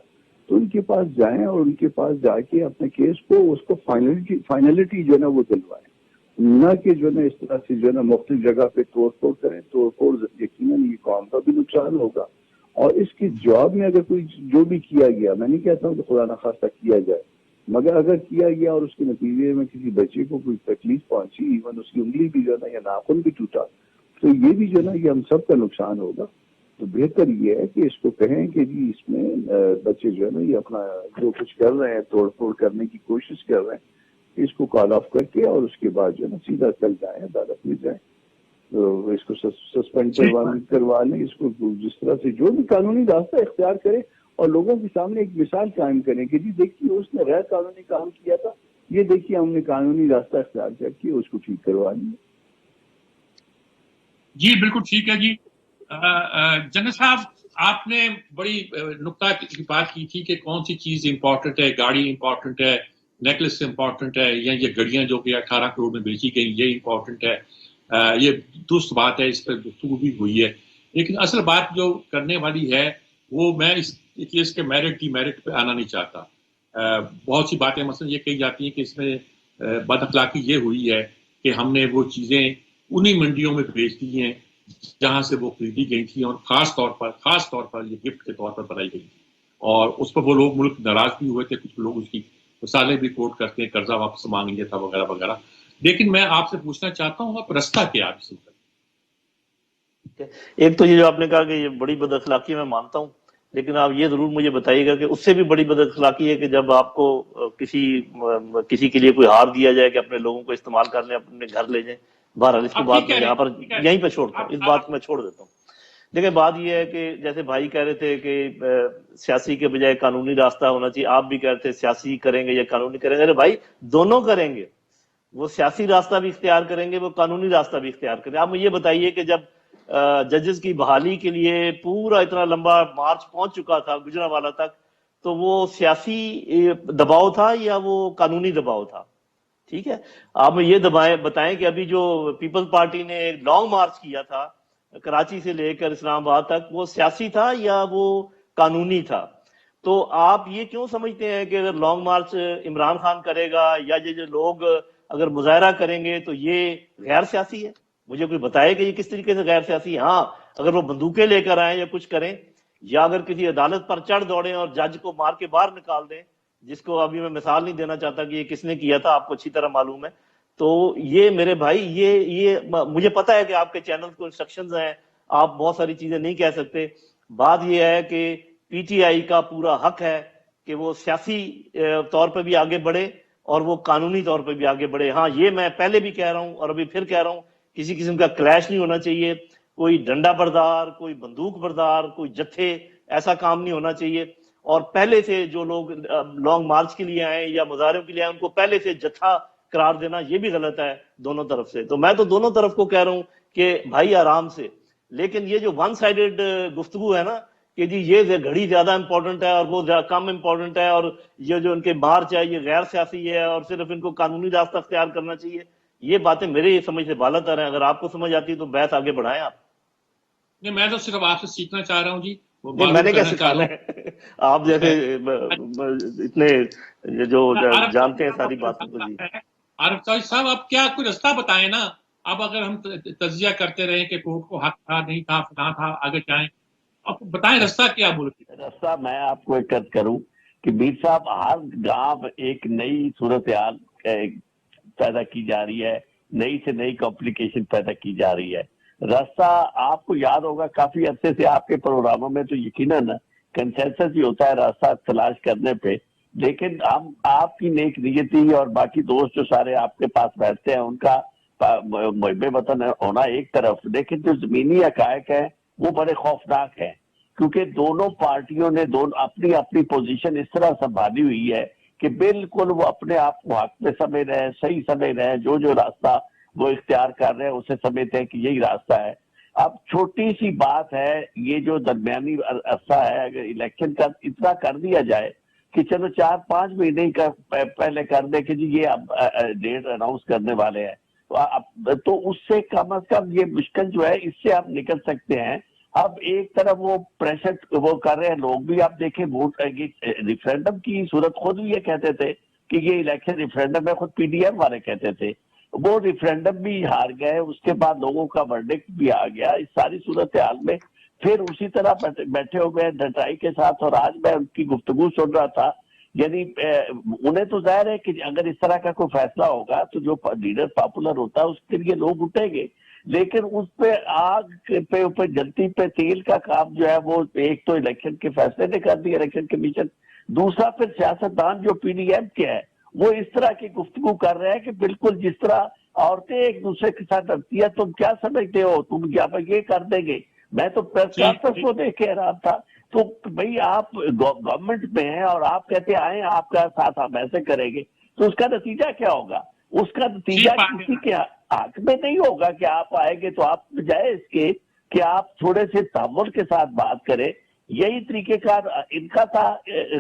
Speaker 3: تو ان کے پاس جائیں اور ان کے پاس جا کے اپنے کیس کو اس کو فائنلٹی جو ہے نا وہ دلوائیں، نہ کہ جو ہے نا اس طرح سے جو ہے نا مختلف جگہ پہ توڑ پھوڑ کریں. توڑ پھوڑ یقیناً یہ قوم کا بھی نقصان ہوگا، اور اس کے جواب میں اگر کوئی جو بھی کیا گیا، میں نہیں کہتا ہوں کہ خدا نخواستہ کیا جائے، مگر اگر کیا گیا اور اس کے نتیجے میں کسی بچے کو کوئی تکلیف پہنچی، ایون اس کی انگلی بھی جو ہے نا یا ناخن بھی ٹوٹا، تو یہ بھی جو ہے نا یہ ہم سب کا نقصان ہوگا. تو بہتر یہ ہے کہ اس کو کہیں کہ جی اس میں بچے جو ہے نا یہ اپنا جو کچھ کر رہے ہیں، توڑ پھوڑ کرنے کی کوشش کر رہے ہیں، اس کو کال آف کر کے اور اس کے بعد جو ہے نا سیدھا چل جائیں، عدالت میں جائیں، تو اس کو سسپینڈ کروا لیں. اس کو جس طرح سے جو بھی قانونی راستہ اختیار کرے اور لوگوں کے سامنے ایک مثال قائم کریں کہ جی دیکھیے اس نے غیر قانونی کام کیا تھا، یہ دیکھیے ہم نے قانونی راستہ اختیار کر کے اس کو ٹھیک کروا لیا.
Speaker 1: جی بالکل ٹھیک ہے. جی جنرل صاحب، آپ نے بڑی نقطہ کی بات کی تھی کہ کون سی چیز امپورٹنٹ ہے، گاڑی امپورٹنٹ ہے، نیکلس امپورٹنٹ ہے، یا یہ گڑیاں جو کہ 18 کروڑ میں بیچی گئی یہ امپورٹنٹ ہے. یہ درست بات ہے، اس پر گفتگو بھی ہوئی ہے. لیکن اصل بات جو کرنے والی ہے وہ میں اس کیس کے میرٹ ڈی میرٹ پہ آنا نہیں چاہتا. بہت سی باتیں مثلا یہ کہی جاتی ہیں کہ اس میں بد اخلاقی یہ ہوئی ہے کہ ہم نے وہ چیزیں انہی منڈیوں میں بیچ دی ہیں جہاں سے وہ خریدی گئی تھی، اور خاص طور پر یہ گفٹ کے طور پر بنائی گئی تھی، اور اس پر وہ لوگ ملک ناراض بھی ہوئے تھے. کچھ لوگ اس کی مثالیں بھی کوٹ کرتے ہیں، قرضہ واپس مانگ لیا تھا وغیرہ وغیرہ. لیکن میں آپ سے پوچھنا چاہتا ہوں اب رستہ کیا ہے اس میں؟
Speaker 2: ایک تو یہ جو آپ نے کہا کہ یہ بڑی بد اخلاقی میں مانتا ہوں، لیکن آپ یہ ضرور مجھے بتائیے گا کہ اس سے بھی بڑی بد اخلاقی ہے کہ جب آپ کو کسی کے لیے کوئی ہار دیا جائے کہ اپنے لوگوں کو استعمال کر لیں، اپنے گھر لے جائیں. بہرحال اس کی بات میں یہاں پر یہیں پہ چھوڑتا ہوں، اس بات کو میں چھوڑ دیتا ہوں. دیکھیں بات یہ ہے کہ جیسے بھائی کہہ رہے تھے کہ سیاسی کے بجائے قانونی راستہ ہونا چاہیے، آپ بھی کہہ رہے تھے سیاسی کریں گے یا قانونی کریں گے. ارے بھائی دونوں کریں گے، وہ سیاسی راستہ بھی اختیار کریں گے، وہ قانونی راستہ بھی اختیار کریں گے. آپ مجھے یہ بتائیے کہ جب ججز کی بحالی کے لیے پورا اتنا لمبا مارچ پہنچ چکا تھا گجرانوالہ تک، تو وہ سیاسی دباؤ تھا یا وہ قانونی دباؤ تھا؟ ٹھیک ہے، آپ یہ بتائیں کہ ابھی جو پیپلز پارٹی نے ایک لانگ مارچ کیا تھا کراچی سے لے کر اسلام آباد تک، وہ سیاسی تھا یا وہ قانونی تھا؟ تو آپ یہ کیوں سمجھتے ہیں کہ اگر لانگ مارچ عمران خان کرے گا یا یہ جو لوگ اگر مظاہرہ کریں گے تو یہ غیر سیاسی ہے؟ مجھے کوئی بتائے کہ یہ کس طریقے سے غیر سیاسی ہے. ہاں اگر وہ بندوقیں لے کر آئیں یا کچھ کریں، یا اگر کسی عدالت پر چڑھ دوڑیں اور جج کو مار کے باہر نکال دیں، جس کو ابھی میں مثال نہیں دینا چاہتا کہ یہ کس نے کیا تھا، آپ کو اچھی طرح معلوم ہے. تو یہ میرے بھائی یہ مجھے پتا ہے کہ آپ کے چینل کو انسٹرکشنز ہیں، آپ بہت ساری چیزیں نہیں کہہ سکتے. بات یہ ہے کہ پی ٹی آئی کا پورا حق ہے کہ وہ سیاسی طور پہ بھی آگے بڑھے اور وہ قانونی طور پہ بھی آگے بڑھے. ہاں یہ میں پہلے بھی کہہ رہا ہوں اور ابھی پھر کہہ رہا ہوں, کسی قسم کا کلیش نہیں ہونا چاہیے, کوئی ڈنڈا بردار, کوئی بندوق بردار, کوئی جتھے, ایسا کام نہیں ہونا چاہیے. اور پہلے سے جو لوگ لانگ مارچ کے لیے آئے یا مظاہروں کے لیے آئے ان کو پہلے سے جتھا قرار دینا یہ بھی غلط ہے دونوں طرف سے. تو میں تو دونوں طرف کو کہہ رہا ہوں کہ بھائی آرام سے. لیکن یہ جو ون سائیڈڈ گفتگو ہے نا کہ جی یہ گھڑی زیادہ امپورٹنٹ ہے اور وہ کم امپورٹنٹ ہے, اور یہ جو ان کے مارچ ہے یہ غیر سیاسی ہے اور صرف ان کو قانونی راستہ اختیار کرنا چاہیے, یہ باتیں میرے سمجھ سے بالا تر ہیں. اگر آپ کو سمجھ آتی ہے تو بحث آگے بڑھائیں آپ.
Speaker 1: نہیں, میں تو صرف آپ سے سیکھنا چاہ رہا ہوں جی, وہ
Speaker 2: نہیں میں نے کیا
Speaker 1: کہنا چاہ
Speaker 2: سکھانا
Speaker 1: رہا
Speaker 2: ہے, آپ جیسے اتنے جو
Speaker 1: ہوں.
Speaker 2: جانتے ہیں ساری باتوں کو. جی
Speaker 1: عارف صاحب, آپ کیا کوئی رستہ بتائیں نا. اب اگر ہم تجزیہ کرتے رہیں کہ کورٹ کو حق تھا, نہیں تھا, فلاں تھا, آگے جائیں, آپ بتائیں رستہ کیا بول کے.
Speaker 5: راستہ میں آپ کو ایک کروں کہ میر صاحب ہر گاؤں ایک نئی صورتحال پیدا کی جا رہی ہے, نئی سے نئی کمپلیکیشن پیدا کی جا رہی ہے. راستہ آپ کو یاد ہوگا کافی عرصے سے آپ کے پروگراموں میں تو یقیناً کنسنسس ہی ہوتا ہے راستہ تلاش کرنے پہ, لیکن ہم آپ کی نیک نیتی اور باقی دوست جو سارے آپ کے پاس بیٹھتے ہیں ان کا محب وطن ہونا ایک طرف, لیکن جو زمینی حقائق ہیں وہ بڑے خوفناک ہیں, کیونکہ دونوں پارٹیوں نے اپنی اپنی پوزیشن اس طرح سنبھالی ہوئی ہے کہ بالکل وہ اپنے آپ کو حق میں سمجھ رہے ہیں, صحیح سمجھ رہے ہیں, جو راستہ وہ اختیار کر رہے ہیں اسے سمجھتے ہیں کہ یہی راستہ ہے. اب چھوٹی سی بات ہے, یہ جو درمیانی عرصہ ہے اگر الیکشن کا اتنا کر دیا جائے کہ چلو 4-5 مہینے کا پہلے کر دے کہ جی یہ اب ڈیٹ اناؤنس کرنے والے ہیں, تو اس سے کم از کم یہ مشکل جو ہے اس سے آپ نکل سکتے ہیں. اب ایک طرف وہ پریشر وہ کر رہے ہیں لوگ بھی, آپ دیکھیں ووٹ ریفرینڈم کی صورت خود بھی یہ کہتے تھے کہ یہ الیکشن ریفرینڈم ہے, خود پی ڈی ایم والے کہتے تھے, وہ ریفرینڈم بھی ہار گئے, اس کے بعد لوگوں کا ورڈکٹ بھی آ گیا. اس ساری صورتحال میں پھر اسی طرح بیٹھے ہوئے ڈٹائی کے ساتھ, اور آج میں ان کی گفتگو سن رہا تھا, یعنی انہیں تو ظاہر ہے کہ اگر اس طرح کا کوئی فیصلہ ہوگا تو جو لیڈر پاپولر ہوتا ہے اس کے لیے لوگ اٹھیں گے, لیکن اس پہ آگ پہ جلتی پہ تیل کا کام جو ہے وہ ایک تو الیکشن کے فیصلے نے کر دیا الیکشن کمیشن, دوسرا پھر سیاستدان جو پی ڈی ایم کے ہے وہ اس طرح کی گفتگو کر رہے ہیں کہ بالکل جس طرح عورتیں ایک دوسرے کے ساتھ لڑتی ہے, تم کیا سمجھتے ہو, تم کیا یہ کر دیں گے. میں تو پریس کانفرنس کو دیکھ کہہ رہا تھا, تو بھئی آپ گورنمنٹ میں ہیں اور آپ کہتے آئیں آپ کا ساتھ ہم ایسے کریں گے, تو اس کا نتیجہ کیا ہوگا؟ اس کا نتیجہ کسی کے حق میں نہیں ہوگا کہ آپ آئیں گے, تو آپ بجائے اس کے کہ آپ تھوڑے سے تحمل کے ساتھ بات کریں. یہی طریقہ کار ان کا تھا,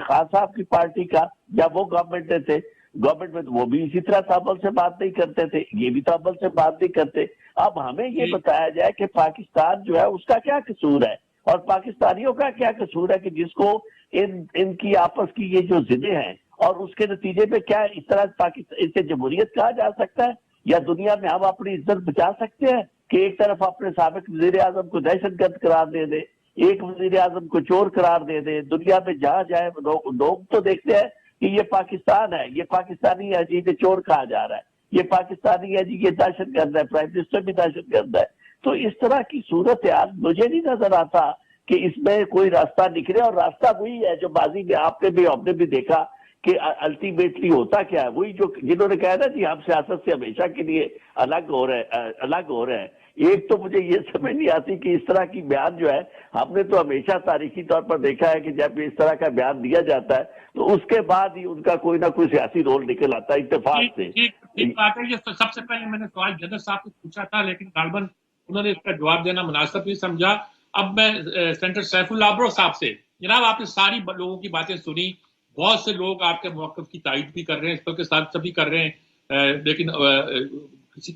Speaker 5: خان صاحب کی پارٹی کا, جب وہ گورنمنٹ میں تھے, گورنمنٹ میں وہ بھی اسی طرح تحمل سے بات نہیں کرتے تھے, یہ بھی تحمل سے بات نہیں کرتے. اب ہمیں یہ بتایا جائے کہ پاکستان جو ہے اس کا کیا قصور ہے اور پاکستانیوں کا کیا قصور ہے کہ جس کو ان کی آپس کی یہ جو ضدیں ہیں اور اس کے نتیجے میں کیا اس طرح پاکستان اسے جمہوریت کہا جا سکتا ہے, یا دنیا میں ہم اپنی عزت بچا سکتے ہیں کہ ایک طرف اپنے سابق وزیر اعظم کو دہشت گرد قرار دے دے, ایک وزیر اعظم کو چور قرار دے دے, دنیا میں جہاں جائے لوگ تو دیکھتے ہیں کہ یہ پاکستان ہے, یہ پاکستانی ہے جی, یہ چور کہا جا رہا ہے, یہ پاکستانی ہے جی, یہ دہشت گرد ہے, پرائم منسٹر بھی دہشت گرد ہے. تو اس طرح کی صورتحال مجھے نہیں نظر آتا کہ اس میں کوئی راستہ نکلے, اور راستہ وہی ہے جو ماضی میں آپ نے بھی ہم نے بھی دیکھا کہ الٹیمیٹلی ہوتا کیا ہے, وہی جو جنہوں نے کہا نا جی ہم سیاست سے ہمیشہ کے لیے الگ ہو رہے ہیں. ایک تو مجھے یہ سمجھ نہیں آتی کہ اس طرح کی بیان جو ہے, ہم نے تو ہمیشہ تاریخی طور پر دیکھا ہے کہ جب اس طرح کا بیان دیا جاتا ہے تو اس کے بعد ہی ان کا کوئی نہ کوئی سیاسی رول نکل آتا ہے اتفاق سے.
Speaker 1: ٹھیک بات ہے. یہ سب سے پہلے میں نے سوال جنرل صاحب سے پوچھا تھا, لیکن غالباً انہوں نے اس کا جواب دینا مناسب نہیں سمجھا. اب میں سینیٹر سیف اللہ ابرو صاحب سے, جناب آپ نے ساری لوگوں کی باتیں سنی, بہت سے لوگ آپ کے موقف کی تائید بھی کر رہے ہیں, اس کے ساتھ سبھی کر رہے ہیں, لیکن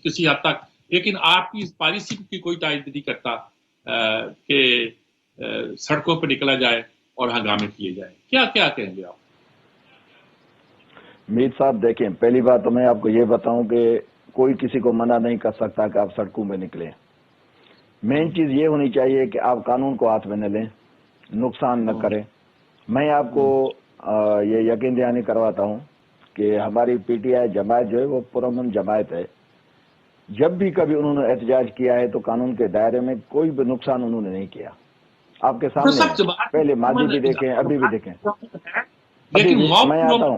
Speaker 1: کسی حد تک, لیکن آپ کی اس پالیسی کی کوئی تائید نہیں کرتا کہ سڑکوں پہ نکلا جائے اور ہنگامے کیے جائیں. کیا کیا کہیں گے آپ؟
Speaker 4: میر صاحب دیکھیں, پہلی بات تو میں آپ کو یہ بتاؤں کہ کوئی کسی کو منع نہیں کر سکتا کہ آپ سڑکوں میں نکلیں. مین چیز یہ ہونی چاہیے کہ آپ قانون کو ہاتھ میں نہ لیں, نقصان نہ کریں. میں آپ کو یہ یقین دہانی کرواتا ہوں کہ ہماری پی ٹی آئی جماعت جو ہے وہ پرامن جماعت ہے. جب بھی کبھی انہوں نے احتجاج کیا ہے تو قانون کے دائرے میں کوئی بھی نقصان انہوں نے نہیں کیا. آپ کے سامنے ہے, پہلے ماضی بھی دیکھیں, ابھی بھی دیکھیں. ابھی میں آتا ہوں,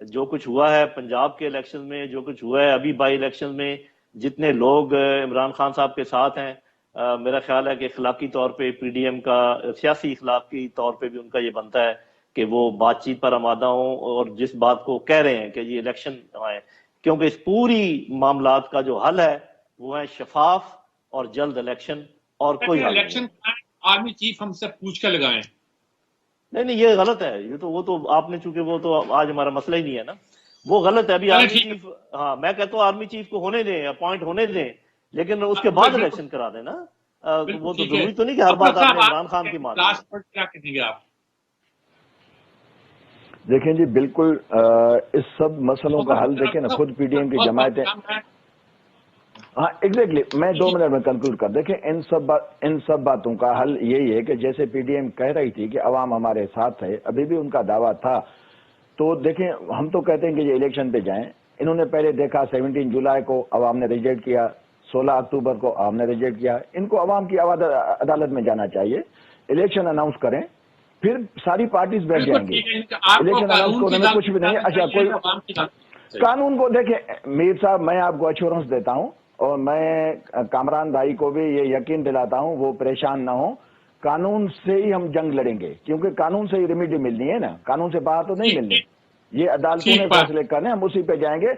Speaker 2: جو کچھ ہوا ہے پنجاب کے الیکشن میں، جو کچھ ہوا ہے ابھی بائی الیکشن میں، جتنے لوگ عمران خان صاحب کے ساتھ ہیں، میرا خیال ہے کہ اخلاقی طور پہ پی ڈی ایم کا، سیاسی اخلاقی طور پہ بھی ان کا یہ بنتا ہے کہ وہ بات چیت پر آمادہ ہوں، اور جس بات کو کہہ رہے ہیں کہ یہ الیکشن آئے، کیونکہ اس پوری معاملات کا جو حل ہے وہ ہے شفاف اور جلد الیکشن، اور کوئی حل نہیں ہے۔
Speaker 1: الیکشن آرمی چیف ہم سے پوچھ کے لگائیں۔
Speaker 2: نہیں یہ غلط ہے، یہ تو وہ تو آپ نے، چونکہ وہ تو آج ہمارا مسئلہ ہی نہیں ہے نا، وہ غلط ہے۔ ابھی آرمی چیف، ہاں میں کہتا ہوں آرمی چیف کو ہونے دیں، اپوائنٹ ہونے دیں، لیکن اس کے بعد الیکشن کرا دیں نا۔ وہ تو ضروری تو نہیں کہ ہر بات آپ نے عمران خان کی ماننی ہے۔
Speaker 1: لاسٹ پر کیا کہیں گے آپ؟
Speaker 6: دیکھیں جی بالکل اس سب مسئلوں کا حل دیکھیں نا، خود پی ڈی ایم کی جماعتیں، ہاں ایگزیکٹلی، میں 2 منٹ میں کنکلوڈ کر، دیکھیں ان سب باتوں کا حل یہی ہے کہ جیسے پی ڈی ایم کہہ رہی تھی کہ عوام ہمارے ساتھ ہے، ابھی بھی ان کا دعویٰ تھا، تو دیکھیں ہم تو کہتے ہیں کہ یہ الیکشن پہ جائیں، انہوں نے پہلے دیکھا 17 جولائی کو عوام نے ریجیکٹ کیا، 16 اکتوبر کو عوام نے ریجیکٹ کیا، ان کو عوام کی عدالت میں جانا چاہیے، الیکشن اناؤنس کریں، پھر ساری پارٹیز بیٹھ جائیں گے۔ الیکشن اناؤنس کرنے میں کچھ بھی نہیں ہے۔ اچھا کوئی قانون کو دیکھیں میر صاحب، میں آپ کو ایشورنس دیتا ہوں، اور میں کامران بھائی کو بھی یہ یقین دلاتا ہوں وہ پریشان نہ ہوں، قانون سے ہی ہم جنگ لڑیں گے، کیونکہ قانون سے ہی ریمیڈی ملنی ہے نا، قانون سے باہر تو نہیں ملنی، یہ عدالتوں نے فیصلے کرنے، ہم اسی پہ جائیں گے۔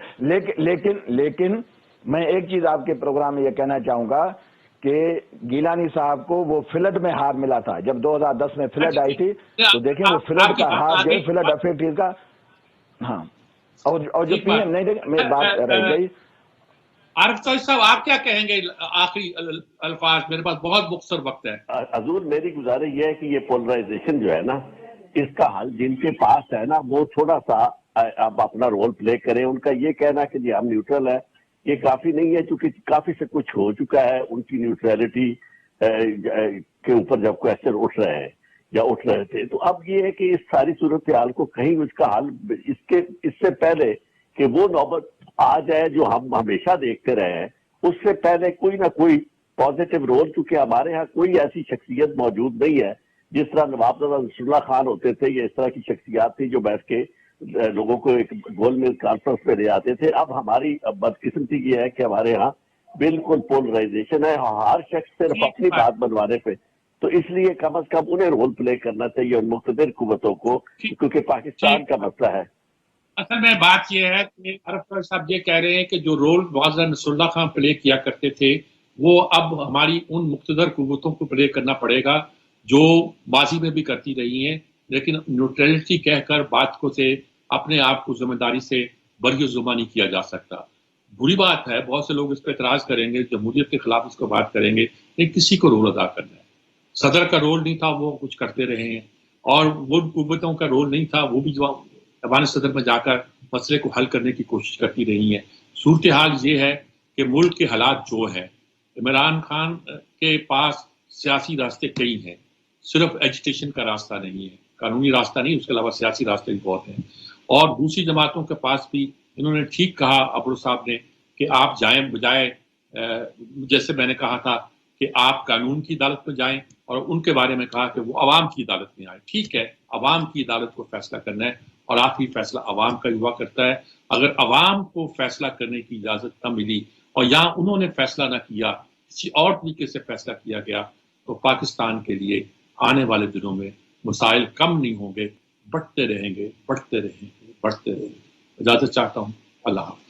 Speaker 6: لیکن میں ایک چیز آپ کے پروگرام میں یہ کہنا چاہوں گا کہ گیلانی صاحب کو وہ فلڈ میں ہار ملا تھا، جب 2010 میں فلڈ آئی تھی، تو دیکھیں وہ فلڈ کا ہار جو ہے، فلڈ افیکٹ کا، ہاں، اور جو پی ایم نہیں، دیکھیں میری بات رہ گئی۔
Speaker 1: عارف صاحب آپ کیا کہیں گے آخری الفاظ؟ میرے پاس بہت مختصر وقت ہے۔
Speaker 5: حضور میری گزارش یہ ہے کہ یہ پولرائزیشن جو ہے نا، اس کا حل جن کے پاس ہے نا، وہ تھوڑا سا اب اپنا رول پلے کریں۔ ان کا یہ کہنا کہ جی ہم نیوٹرل ہے، یہ کافی نہیں ہے، چونکہ کافی سے کچھ ہو چکا ہے، ان کی نیوٹرلٹی کے اوپر جب کویسچن اٹھ رہے ہیں یا اٹھ رہے تھے، تو اب یہ ہے کہ اس ساری صورتحال کو کہیں اس کا حل اس سے پہلے کہ وہ نوبت آ جائے جو ہم ہمیشہ دیکھتے رہے ہیں، اس سے پہلے کوئی نہ کوئی پازیٹیو رول، چونکہ ہمارے ہاں کوئی ایسی شخصیت موجود نہیں ہے جس طرح نواب زادہ نصر اللہ خان ہوتے تھے، یا اس طرح کی شخصیات تھی جو بیٹھ کے لوگوں کو ایک گول میز کانفرنس پہ لے آتے تھے۔ اب ہماری بدقسمتی یہ ہے کہ ہمارے ہاں بالکل پولرائزیشن ہے، ہر شخص صرف اپنی بات بنوانے پہ، تو اس لیے کم از کم انہیں رول پلے کرنا چاہیے ان مقتدر قوتوں کو، کیونکہ پاکستان کا مسئلہ ہے۔
Speaker 1: اصل میں بات یہ ہے کہ عرف صاحب یہ کہہ رہے ہیں کہ جو رول نواز نصر اللہ خان پلے کیا کرتے تھے، وہ اب ہماری ان مقتدر قوتوں کو پلے کرنا پڑے گا جو ماضی میں بھی کرتی رہی ہیں، لیکن نیوٹرلٹی کہہ کر بات کو سے اپنے آپ کو ذمہ داری سے بری ذمہ نہیں کیا جا سکتا۔ بری بات ہے، بہت سے لوگ اس پہ اعتراض کریں گے، جمہوریت کے خلاف اس کو بات کریں گے، لیکن کسی کو رول ادا کرنا ہے۔ صدر کا رول نہیں تھا، وہ کچھ کرتے رہے ہیں، اور وہ قوتوں کا رول نہیں تھا، وہ بھی جو ایوان صدر میں جا کر مسئلے کو حل کرنے کی کوشش کرتی رہی ہیں۔ صورتحال یہ ہے کہ ملک کے حالات جو ہے، عمران خان کے پاس سیاسی راستے کئی ہیں، صرف ایجوٹیشن کا راستہ نہیں ہے، قانونی راستہ نہیں، اس کے علاوہ سیاسی راستے بھی بہت ہیں، اور دوسری جماعتوں کے پاس بھی۔ انہوں نے ٹھیک کہا ابرو صاحب نے کہ آپ جائیں، بجائے جیسے میں نے کہا تھا کہ آپ قانون کی عدالت میں جائیں، اور ان کے بارے میں کہا کہ وہ عوام کی عدالت میں آئے۔ ٹھیک ہے، عوام کی عدالت کو فیصلہ کرنا ہے، اور آخری فیصلہ عوام کا ہوا کرتا ہے۔ اگر عوام کو فیصلہ کرنے کی اجازت نہ ملی، اور یہاں انہوں نے فیصلہ نہ کیا، کسی اور طریقے سے فیصلہ کیا گیا، تو پاکستان کے لیے آنے والے دنوں میں مسائل کم نہیں ہوں گے، بڑھتے رہیں گے، بڑھتے رہیں گے، بڑھتے رہیں گے۔ اجازت چاہتا ہوں، اللہ حافظ۔